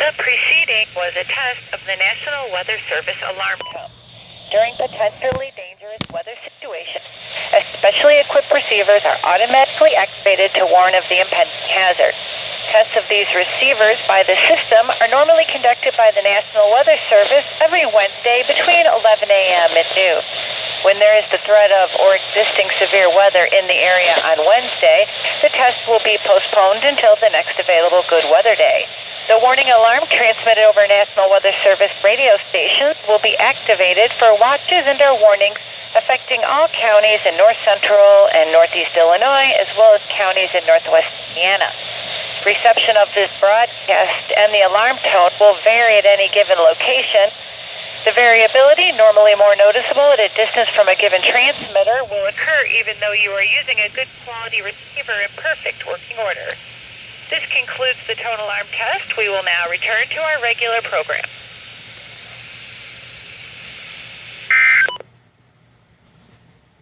The preceding was a test of the National Weather Service alarm tone. During potentially dangerous weather situations, especially equipped receivers are automatically activated to warn of the impending hazard. Tests of these receivers by the system are normally conducted by the National Weather Service every Wednesday between 11 a.m. and noon. When there is the threat of or existing severe weather in the area on Wednesday, the test will be postponed until the next available good weather day. The warning alarm transmitted over National Weather Service radio stations will be activated for watches and or warnings affecting all counties in north central and northeast Illinois, as well as counties in northwest Indiana. Reception of this broadcast and the alarm tone will vary at any given location. The variability, normally more noticeable at a distance from a given transmitter, will occur even though you are using a good quality receiver in perfect working order. This concludes the tone alarm test. We will now return to our regular program.